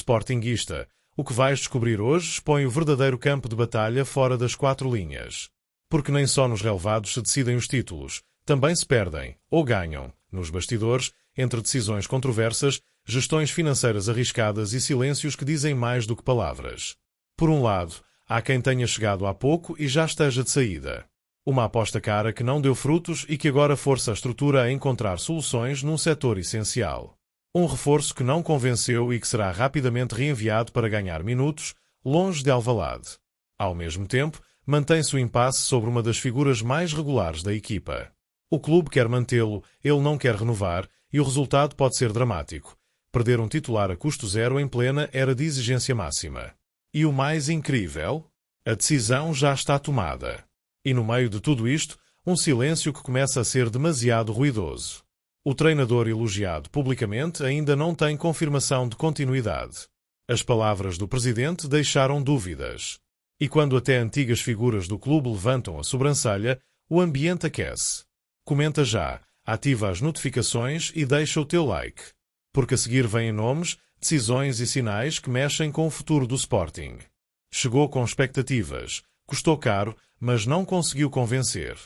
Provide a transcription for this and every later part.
Sportinguista, o que vais descobrir hoje expõe o verdadeiro campo de batalha fora das quatro linhas. Porque nem só nos relevados se decidem os títulos, também se perdem, ou ganham, nos bastidores, entre decisões controversas, gestões financeiras arriscadas e silêncios que dizem mais do que palavras. Por um lado, há quem tenha chegado há pouco e já esteja de saída. Uma aposta cara que não deu frutos e que agora força a estrutura a encontrar soluções num setor essencial. Um reforço que não convenceu e que será rapidamente reenviado para ganhar minutos, longe de Alvalade. Ao mesmo tempo, mantém-se o impasse sobre uma das figuras mais regulares da equipa. O clube quer mantê-lo, ele não quer renovar, e o resultado pode ser dramático. Perder um titular a custo zero em plena era de exigência máxima. E o mais incrível? A decisão já está tomada. E no meio de tudo isto, um silêncio que começa a ser demasiado ruidoso. O treinador elogiado publicamente ainda não tem confirmação de continuidade. As palavras do presidente deixaram dúvidas. E quando até antigas figuras do clube levantam a sobrancelha, o ambiente aquece. Comenta já, ativa as notificações e deixa o teu like. Porque a seguir vêm nomes, decisões e sinais que mexem com o futuro do Sporting. Chegou com expectativas, custou caro, mas não conseguiu convencer.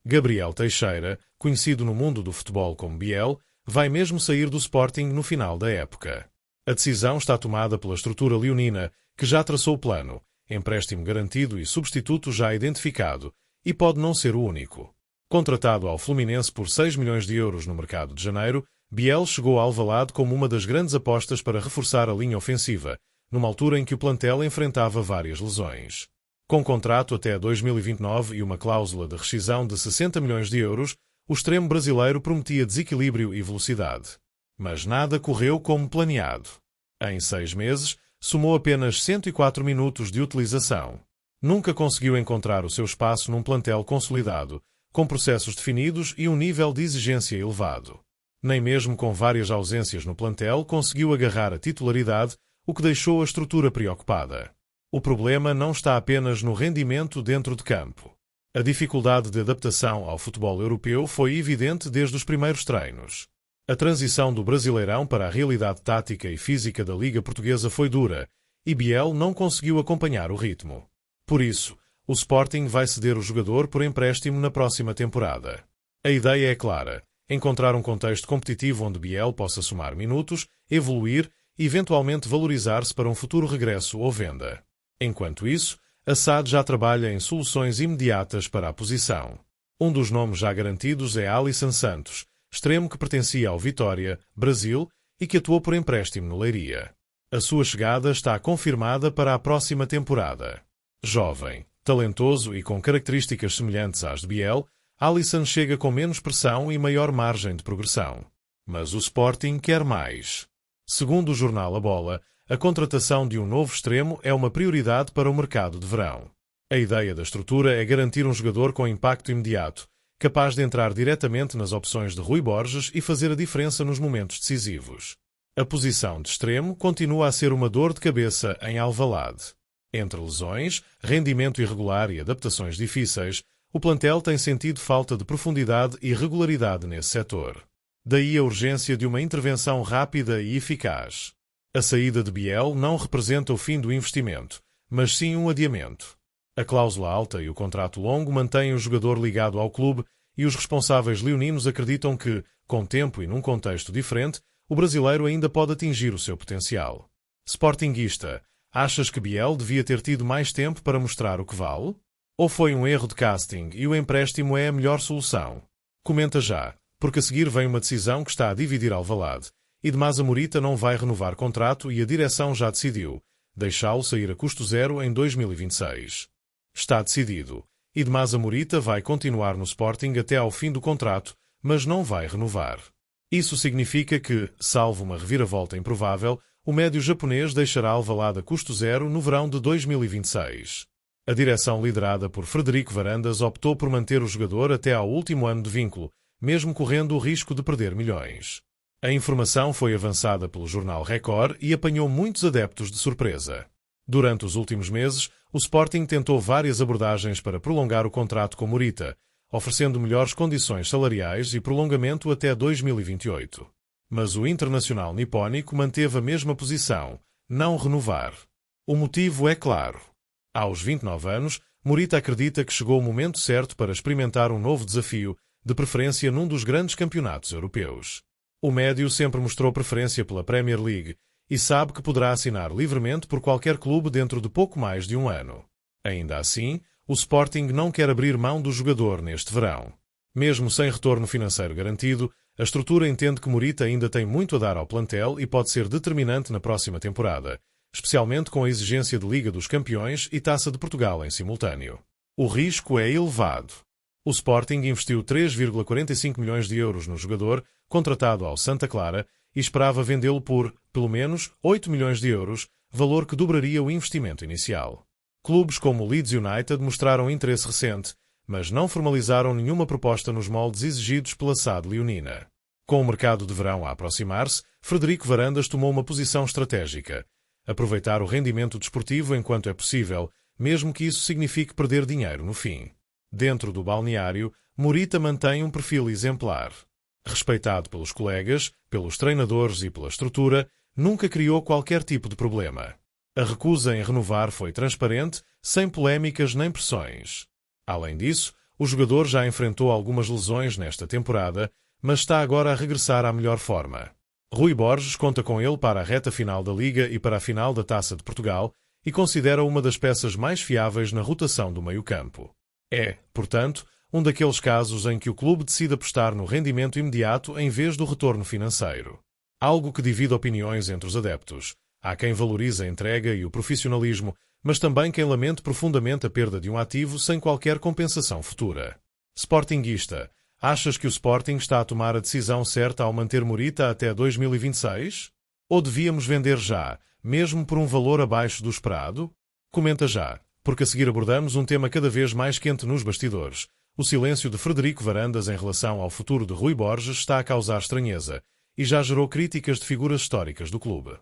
Gabriel Teixeira, conhecido no mundo do futebol como Biel, vai mesmo sair do Sporting no final da época. A decisão está tomada pela estrutura leonina, que já traçou o plano, empréstimo garantido e substituto já identificado, e pode não ser o único. Contratado ao Fluminense por 6 milhões de euros no mercado de janeiro, Biel chegou a Alvalade como uma das grandes apostas para reforçar a linha ofensiva, numa altura em que o plantel enfrentava várias lesões. Com contrato até 2029 e uma cláusula de rescisão de 60 milhões de euros, o extremo brasileiro prometia desequilíbrio e velocidade. Mas nada correu como planeado. Em 6 meses, somou apenas 104 minutos de utilização. Nunca conseguiu encontrar o seu espaço num plantel consolidado, com processos definidos e um nível de exigência elevado. Nem mesmo com várias ausências no plantel conseguiu agarrar a titularidade, o que deixou a estrutura preocupada. O problema não está apenas no rendimento dentro de campo. A dificuldade de adaptação ao futebol europeu foi evidente desde os primeiros treinos. A transição do Brasileirão para a realidade tática e física da Liga Portuguesa foi dura, e Biel não conseguiu acompanhar o ritmo. Por isso, o Sporting vai ceder o jogador por empréstimo na próxima temporada. A ideia é clara: encontrar um contexto competitivo onde Biel possa somar minutos, evoluir e eventualmente valorizar-se para um futuro regresso ou venda. Enquanto isso, a SAD já trabalha em soluções imediatas para a posição. Um dos nomes já garantidos é Alisson Santos, extremo que pertencia ao Vitória, Brasil, e que atuou por empréstimo no Leiria. A sua chegada está confirmada para a próxima temporada. Jovem, talentoso e com características semelhantes às de Biel, Alisson chega com menos pressão e maior margem de progressão. Mas o Sporting quer mais. Segundo o jornal A Bola, a contratação de um novo extremo é uma prioridade para o mercado de verão. A ideia da estrutura é garantir um jogador com impacto imediato, capaz de entrar diretamente nas opções de Rui Borges e fazer a diferença nos momentos decisivos. A posição de extremo continua a ser uma dor de cabeça em Alvalade. Entre lesões, rendimento irregular e adaptações difíceis, o plantel tem sentido falta de profundidade e regularidade nesse setor. Daí a urgência de uma intervenção rápida e eficaz. A saída de Biel não representa o fim do investimento, mas sim um adiamento. A cláusula alta e o contrato longo mantêm o jogador ligado ao clube e os responsáveis leoninos acreditam que, com tempo e num contexto diferente, o brasileiro ainda pode atingir o seu potencial. Sportinguista, achas que Biel devia ter tido mais tempo para mostrar o que vale? Ou foi um erro de casting e o empréstimo é a melhor solução? Comenta já, porque a seguir vem uma decisão que está a dividir Alvalade. E Demaz Amorita não vai renovar contrato e a direção já decidiu deixá-lo sair a custo zero em 2026. Está decidido. E Demaz Amorita vai continuar no Sporting até ao fim do contrato, mas não vai renovar. Isso significa que, salvo uma reviravolta improvável, o médio japonês deixará Alvalade a custo zero no verão de 2026. A direção liderada por Frederico Varandas optou por manter o jogador até ao último ano de vínculo, mesmo correndo o risco de perder milhões. A informação foi avançada pelo jornal Record e apanhou muitos adeptos de surpresa. Durante os últimos meses, o Sporting tentou várias abordagens para prolongar o contrato com Morita, oferecendo melhores condições salariais e prolongamento até 2028. Mas o internacional nipónico manteve a mesma posição, não renovar. O motivo é claro. Aos 29 anos, Morita acredita que chegou o momento certo para experimentar um novo desafio, de preferência num dos grandes campeonatos europeus. O médio sempre mostrou preferência pela Premier League e sabe que poderá assinar livremente por qualquer clube dentro de pouco mais de um ano. Ainda assim, o Sporting não quer abrir mão do jogador neste verão. Mesmo sem retorno financeiro garantido, a estrutura entende que Morita ainda tem muito a dar ao plantel e pode ser determinante na próxima temporada, especialmente com a exigência de Liga dos Campeões e Taça de Portugal em simultâneo. O risco é elevado. O Sporting investiu 3,45 milhões de euros no jogador, contratado ao Santa Clara, e esperava vendê-lo por, pelo menos, 8 milhões de euros, valor que dobraria o investimento inicial. Clubes como o Leeds United mostraram interesse recente, mas não formalizaram nenhuma proposta nos moldes exigidos pela SAD leonina. Com o mercado de verão a aproximar-se, Frederico Varandas tomou uma posição estratégica: aproveitar o rendimento desportivo enquanto é possível, mesmo que isso signifique perder dinheiro no fim. Dentro do balneário, Morita mantém um perfil exemplar. Respeitado pelos colegas, pelos treinadores e pela estrutura, nunca criou qualquer tipo de problema. A recusa em renovar foi transparente, sem polémicas nem pressões. Além disso, o jogador já enfrentou algumas lesões nesta temporada, mas está agora a regressar à melhor forma. Rui Borges conta com ele para a reta final da Liga e para a final da Taça de Portugal e considera uma das peças mais fiáveis na rotação do meio-campo. É, portanto, um daqueles casos em que o clube decide apostar no rendimento imediato em vez do retorno financeiro. Algo que divide opiniões entre os adeptos. Há quem valorize a entrega e o profissionalismo, mas também quem lamente profundamente a perda de um ativo sem qualquer compensação futura. Sportinguista, achas que o Sporting está a tomar a decisão certa ao manter Morita até 2026? Ou devíamos vender já, mesmo por um valor abaixo do esperado? Comenta já, porque a seguir abordamos um tema cada vez mais quente nos bastidores. O silêncio de Frederico Varandas em relação ao futuro de Rui Borges está a causar estranheza e já gerou críticas de figuras históricas do clube.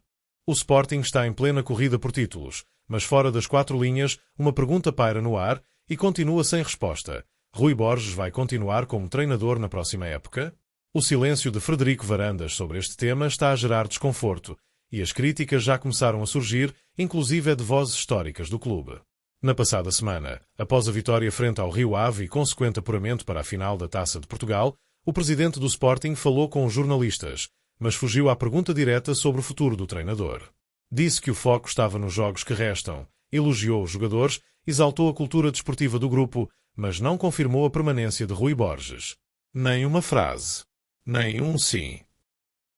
O Sporting está em plena corrida por títulos, mas fora das quatro linhas, uma pergunta paira no ar e continua sem resposta. Rui Borges vai continuar como treinador na próxima época? O silêncio de Frederico Varandas sobre este tema está a gerar desconforto e as críticas já começaram a surgir, inclusive de vozes históricas do clube. Na passada semana, após a vitória frente ao Rio Ave e consequente apuramento para a final da Taça de Portugal, o presidente do Sporting falou com os jornalistas, mas fugiu à pergunta direta sobre o futuro do treinador. Disse que o foco estava nos jogos que restam, elogiou os jogadores, exaltou a cultura desportiva do grupo, mas não confirmou a permanência de Rui Borges. Nem uma frase. Nem um sim.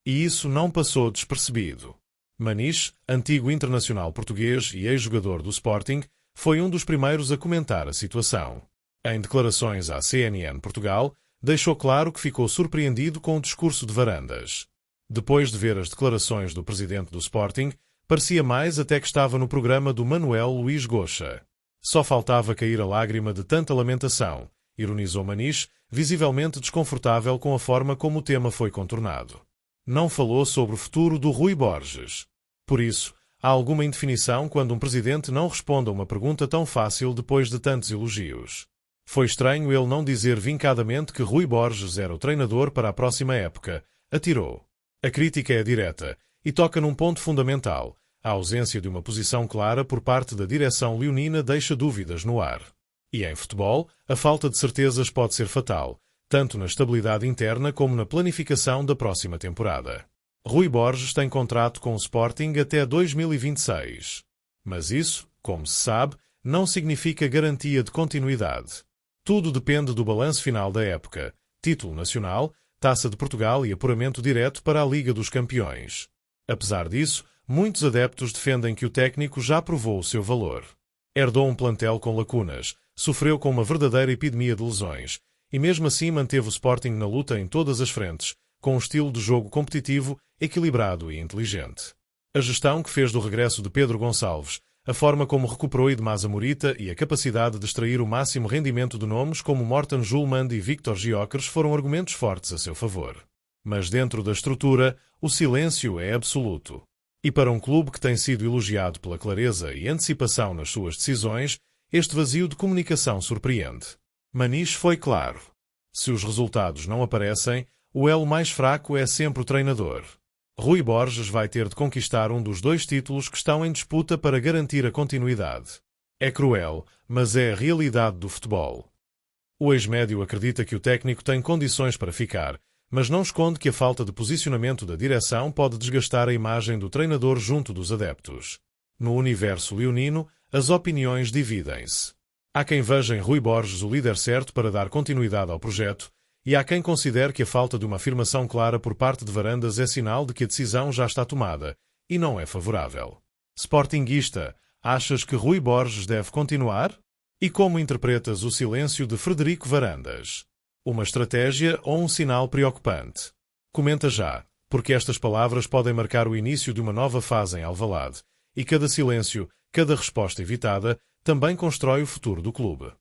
E isso não passou despercebido. Maniche, antigo internacional português e ex-jogador do Sporting, foi um dos primeiros a comentar a situação. Em declarações à CNN Portugal, deixou claro que ficou surpreendido com o discurso de Varandas. Depois de ver as declarações do presidente do Sporting, parecia mais até que estava no programa do Manuel Luís Goxa. Só faltava cair a lágrima de tanta lamentação, ironizou Maniche, visivelmente desconfortável com a forma como o tema foi contornado. Não falou sobre o futuro do Rui Borges. Por isso, há alguma indefinição quando um presidente não responde a uma pergunta tão fácil depois de tantos elogios. Foi estranho ele não dizer vincadamente que Rui Borges era o treinador para a próxima época. Atirou. A crítica é direta e toca num ponto fundamental. A ausência de uma posição clara por parte da direção leonina deixa dúvidas no ar. E em futebol, a falta de certezas pode ser fatal, tanto na estabilidade interna como na planificação da próxima temporada. Rui Borges tem contrato com o Sporting até 2026. Mas isso, como se sabe, não significa garantia de continuidade. Tudo depende do balanço final da época, título nacional, Taça de Portugal e apuramento direto para a Liga dos Campeões. Apesar disso, muitos adeptos defendem que o técnico já provou o seu valor. Herdou um plantel com lacunas, sofreu com uma verdadeira epidemia de lesões, e mesmo assim manteve o Sporting na luta em todas as frentes, com um estilo de jogo competitivo, equilibrado e inteligente. A gestão que fez do regresso de Pedro Gonçalves, a forma como recuperou Idmasa Morita e a capacidade de extrair o máximo rendimento de nomes como Morten Julmand e Victor Gyökeres foram argumentos fortes a seu favor. Mas dentro da estrutura, o silêncio é absoluto. E para um clube que tem sido elogiado pela clareza e antecipação nas suas decisões, este vazio de comunicação surpreende. Maniche foi claro. Se os resultados não aparecem, o elo mais fraco é sempre o treinador. Rui Borges vai ter de conquistar um dos 2 títulos que estão em disputa para garantir a continuidade. É cruel, mas é a realidade do futebol. O ex-médio acredita que o técnico tem condições para ficar, mas não esconde que a falta de posicionamento da direção pode desgastar a imagem do treinador junto dos adeptos. No universo leonino, as opiniões dividem-se. Há quem veja em Rui Borges o líder certo para dar continuidade ao projeto, e há quem considere que a falta de uma afirmação clara por parte de Varandas é sinal de que a decisão já está tomada, e não é favorável. Sportinguista, achas que Rui Borges deve continuar? E como interpretas o silêncio de Frederico Varandas? Uma estratégia ou um sinal preocupante? Comenta já, porque estas palavras podem marcar o início de uma nova fase em Alvalade, e cada silêncio, cada resposta evitada, também constrói o futuro do clube.